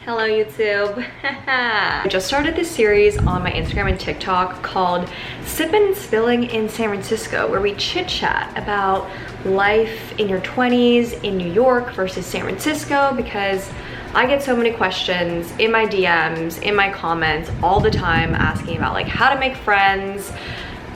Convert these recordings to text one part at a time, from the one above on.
Hello YouTube. I just started this series on my Instagram and TikTok called Sippin' and Spilling in San Francisco, where we chit chat about life in your 20s in New York versus San Francisco, because I get so many questions in my DMs, in my comments all the time asking about like how to make friends,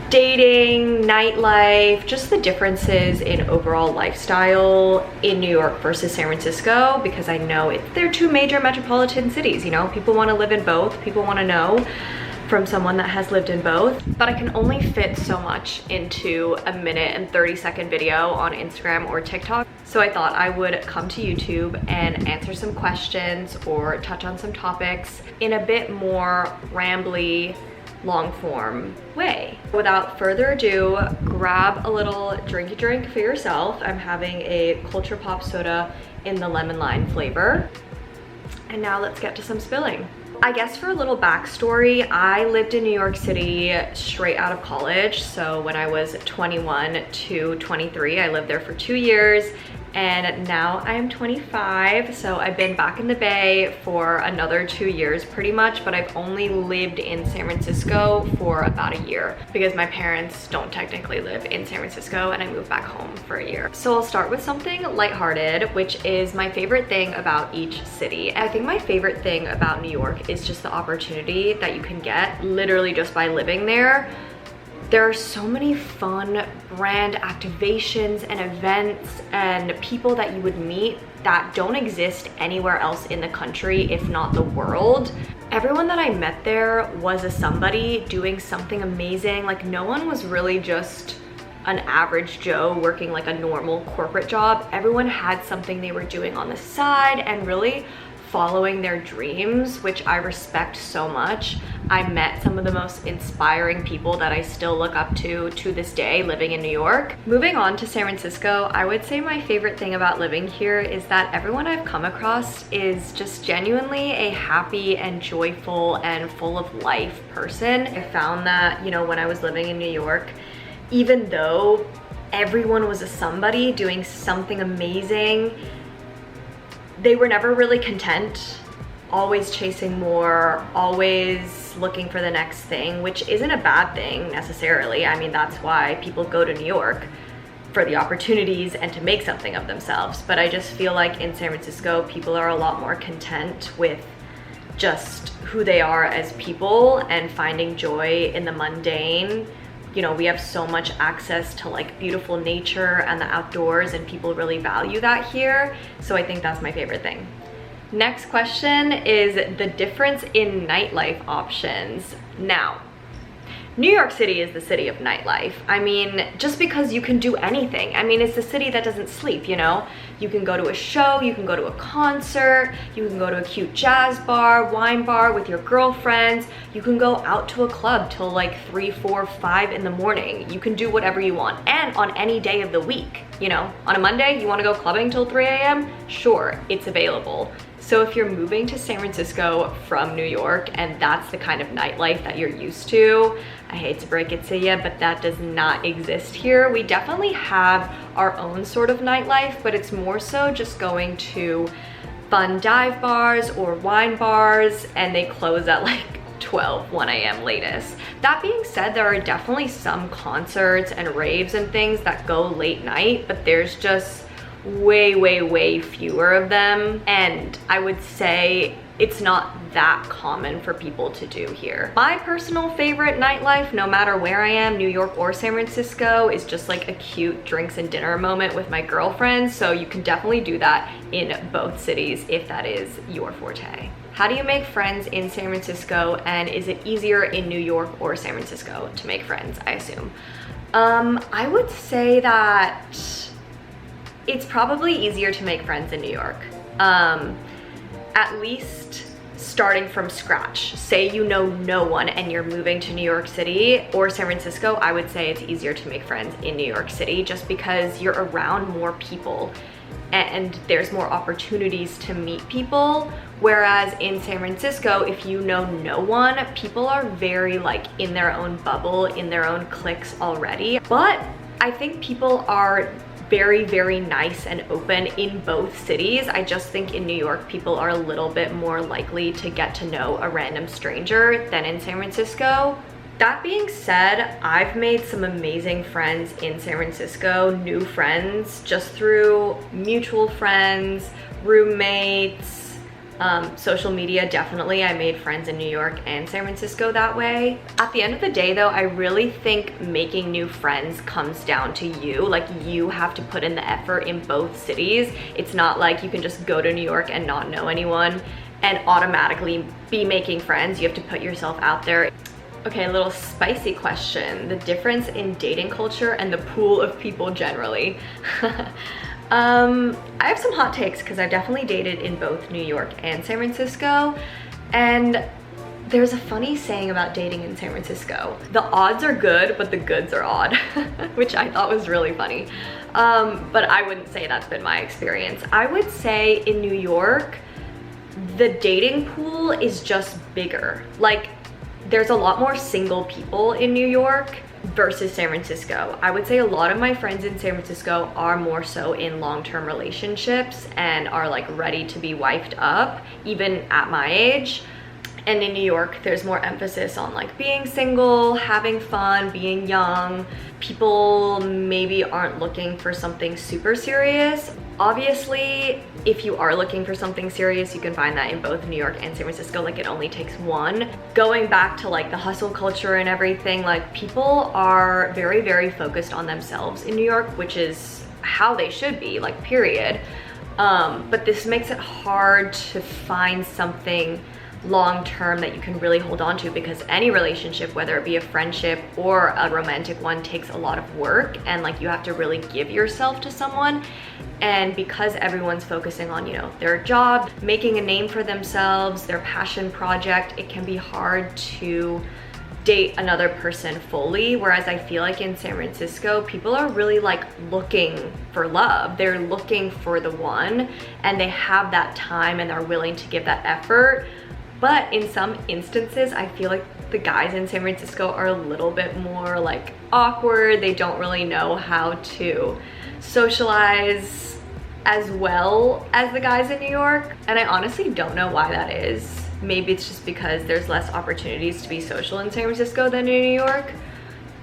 dating, nightlife, just the differences in overall lifestyle in New York versus San Francisco, because I know they're two major metropolitan cities, you know? People want to live in both. People want to know from someone that has lived in both. But I can only fit so much into a minute and 30-second video on Instagram or TikTok. So I thought I would come to YouTube and answer some questions or touch on some topics in a bit more rambly, long form way. Without further ado, grab a little drinky drink for yourself. I'm having a Culture Pop soda in the lemon lime flavor. And now let's get to some spilling. I guess for a little backstory, I lived in New York City straight out of college. So when I was 21 to 23, I lived there for 2 years. And now I am 25, so I've been back in the Bay for another 2 years pretty much, but I've only lived in San Francisco for about a year because my parents don't technically live in San Francisco and I moved back home for a year. So I'll start with something lighthearted, which is my favorite thing about each city. I think my favorite thing about New York is just the opportunity that you can get literally just by living there. There are so many fun brand activations and events and people that you would meet that don't exist anywhere else in the country, if not the world. Everyone that I met there was a somebody doing something amazing. Like, no one was really just an average Joe working like a normal corporate job. Everyone had something they were doing on the side and really following their dreams, which I respect so much. I met some of the most inspiring people that I still look up to this day living in New York. Moving on to San Francisco, I would say my favorite thing about living here is that everyone I've come across is just genuinely a happy and joyful and full of life person. I found that, you know, when I was living in New York, even though everyone was a somebody doing something amazing, they were never really content, always chasing more, always looking for the next thing, which isn't a bad thing necessarily. I mean, that's why people go to New York, for the opportunities and to make something of themselves. But I just feel like in San Francisco, people are a lot more content with just who they are as people and finding joy in the mundane. You know, we have so much access to like beautiful nature and the outdoors, and people really value that here. So I think that's my favorite thing. Next question is the difference in nightlife options. Now, New York City is the city of nightlife. I mean, just because you can do anything. I mean, it's the city that doesn't sleep, you know? You can go to a show, you can go to a concert, you can go to a cute jazz bar, wine bar with your girlfriends. You can go out to a club till like 3, 4, 5 in the morning. You can do whatever you want, and on any day of the week, you know? On a Monday, you wanna go clubbing till 3 a.m.? Sure, it's available. So if you're moving to San Francisco from New York and that's the kind of nightlife that you're used to, I hate to break it to you, but that does not exist here. We definitely have our own sort of nightlife, but it's more so just going to fun dive bars or wine bars, and they close at like 12, 1 a.m. latest. That being said, there are definitely some concerts and raves and things that go late night, but there's just way fewer of them, and I would say it's not that common for people to do here. My personal favorite nightlife, no matter where I am, New York or San Francisco, is just like a cute drinks and dinner moment with my girlfriends. So you can definitely do that in both cities if that is your forte. How do you make friends in San Francisco, and is it easier in New York or San Francisco to make friends, I assume? I would say that it's probably easier to make friends in New York. At least starting from scratch. Say you know no one and you're moving to New York City or San Francisco, I would say it's easier to make friends in New York City just because you're around more people and there's more opportunities to meet people. Whereas in San Francisco, if you know no one, people are very like in their own bubble, in their own cliques already. But I think people are very, very nice and open in both cities. I just think in New York, people are a little bit more likely to get to know a random stranger than in San Francisco. That being said, I've made some amazing friends in San Francisco, new friends, just through mutual friends, roommates, social media. Definitely, I made friends in New York and San Francisco that way. At the end of the day though, I really think making new friends comes down to you. Like, you have to put in the effort in both cities. It's not like you can just go to New York and not know anyone and automatically be making friends. You have to put yourself out there. Okay, a little spicy question. The difference in dating culture and the pool of people generally. I have some hot takes because I've definitely dated in both New York and San Francisco, and there's a funny saying about dating in San Francisco. The odds are good, but the goods are odd, which I thought was really funny. But I wouldn't say that's been my experience. I would say in New York, the dating pool is just bigger. Like, there's a lot more single people in New York versus San Francisco. I would say a lot of my friends in San Francisco are more so in long-term relationships and are like ready to be wifed up, even at my age. And in New York, there's more emphasis on like being single, having fun, being young. People maybe aren't looking for something super serious. Obviously, if you are looking for something serious, you can find that in both New York and San Francisco. Like, it only takes one. Going back to like the hustle culture and everything, like, people are very, very focused on themselves in New York, which is how they should be, like, period. But this makes it hard to find something long-term that you can really hold on to, because any relationship, whether it be a friendship or a romantic one, takes a lot of work, and like, you have to really give yourself to someone. And because everyone's focusing on, you know, their job, making a name for themselves, their passion project, it can be hard to date another person fully. Whereas I feel like in San Francisco, people are really like looking for love. They're looking for the one, and they have that time and are willing to give that effort. But in some instances, I feel like the guys in San Francisco are a little bit more like awkward. They don't really know how to socialize as well as the guys in New York. And I honestly don't know why that is. Maybe it's just because there's less opportunities to be social in San Francisco than in New York.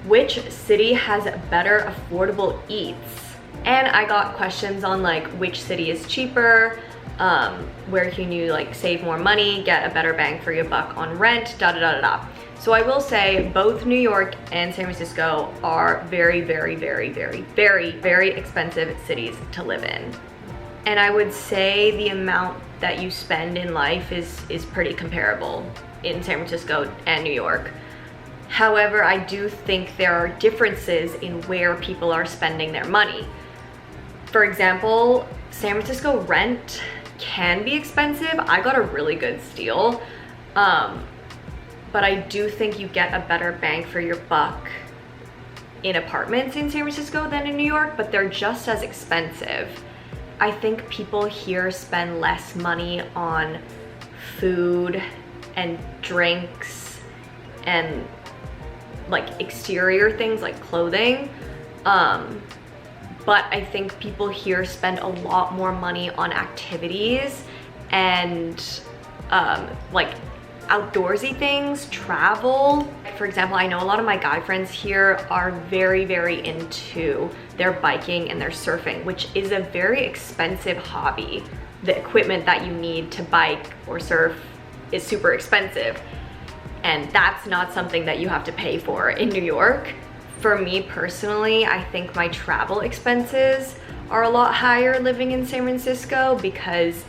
Which city has better affordable eats? And I got questions on like which city is cheaper, where can you like save more money, get a better bang for your buck on rent, da da da da da. So I will say both New York and San Francisco are very, very, very, very, very, very expensive cities to live in. And I would say the amount that you spend in life is pretty comparable in San Francisco and New York. However, I do think there are differences in where people are spending their money. For example, San Francisco rent can be expensive. I got a really good steal. But I do think you get a better bang for your buck in apartments in San Francisco than in New York, but they're just as expensive. I think people here spend less money on food and drinks and like exterior things like clothing. But I think people here spend a lot more money on activities and like outdoorsy things, travel. For example, I know a lot of my guy friends here are very, very into their biking and their surfing, which is a very expensive hobby. The equipment that you need to bike or surf is super expensive. And that's not something that you have to pay for in New York. For me personally, I think my travel expenses are a lot higher living in San Francisco, because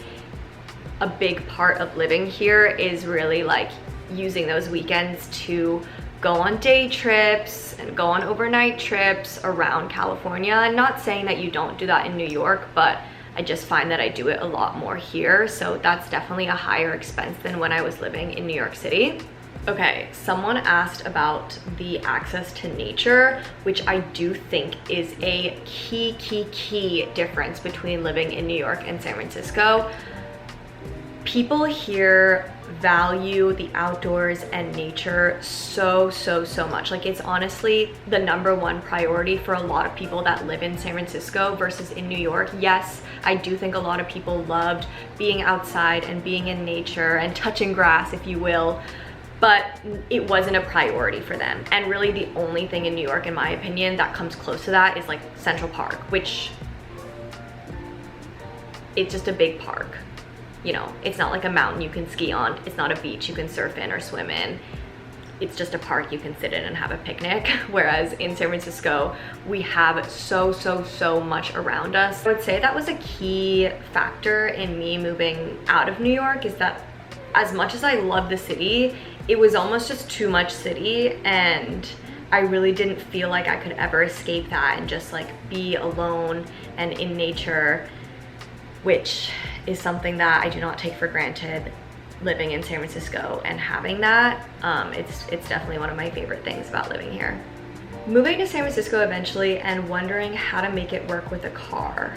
a big part of living here is really like using those weekends to go on day trips and go on overnight trips around California. I'm not saying that you don't do that in New York, but I just find that I do it a lot more here. So that's definitely a higher expense than when I was living in New York City. Okay, someone asked about the access to nature, which I do think is a key difference between living in New York and San Francisco. People here value the outdoors and nature so much. Like, it's honestly the #1 priority for a lot of people that live in San Francisco versus in New York. Yes, I do think a lot of people loved being outside and being in nature and touching grass, if you will, but it wasn't a priority for them. And really the only thing in New York, in my opinion, that comes close to that is like Central Park, which it's just a big park. You know, it's not like a mountain you can ski on. It's not a beach you can surf in or swim in. It's just a park you can sit in and have a picnic. Whereas in San Francisco, we have so much around us. I would say that was a key factor in me moving out of New York, is that as much as I love the city, it was almost just too much city, and I really didn't feel like I could ever escape that and just like be alone and in nature, which is something that I do not take for granted living in San Francisco and having that. It's definitely one of my favorite things about living here. Moving to San Francisco eventually and wondering how to make it work with a car.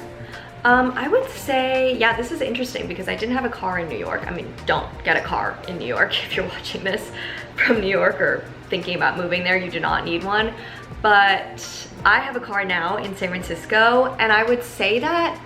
I would say, yeah, this is interesting because I didn't have a car in New York. I mean, don't get a car in New York if you're watching this from New York or thinking about moving there. You do not need one. But I have a car now in San Francisco, and I would say that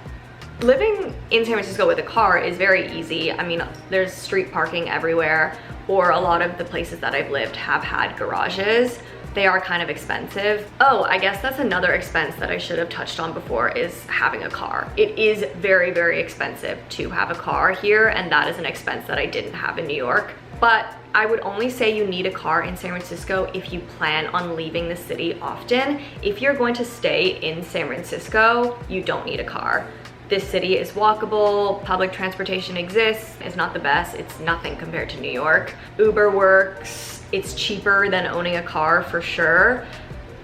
living in San Francisco with a car is very easy. I mean, there's street parking everywhere, or a lot of the places that I've lived have had garages. They are kind of expensive. Oh, I guess that's another expense that I should have touched on before, is having a car. It is very expensive to have a car here, and that is an expense that I didn't have in New York. But I would only say you need a car in San Francisco if you plan on leaving the city often. If you're going to stay in San Francisco, you don't need a car. This city is walkable, public transportation exists. It's not the best, it's nothing compared to New York. Uber works, it's cheaper than owning a car for sure.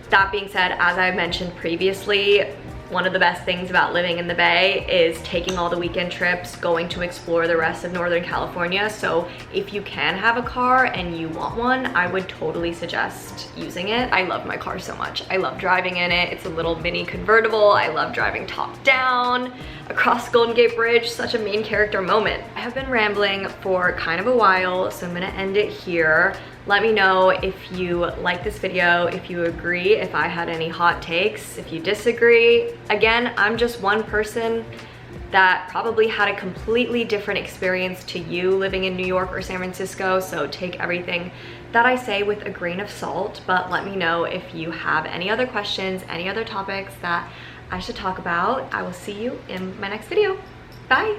That being said, as I mentioned previously, one of the best things about living in the Bay is taking all the weekend trips, going to explore the rest of Northern California. So if you can have a car and you want one, I would totally suggest using it. I love my car so much. I love driving in it. It's a little mini convertible. I love driving top down across Golden Gate Bridge, such a main character moment. I have been rambling for kind of a while, so I'm gonna end it here. Let me know if you like this video, if you agree, if I had any hot takes, if you disagree. Again, I'm just one person that probably had a completely different experience to you living in New York or San Francisco, so take everything that I say with a grain of salt, but let me know if you have any other questions, any other topics that I should talk about. I will see you in my next video. Bye.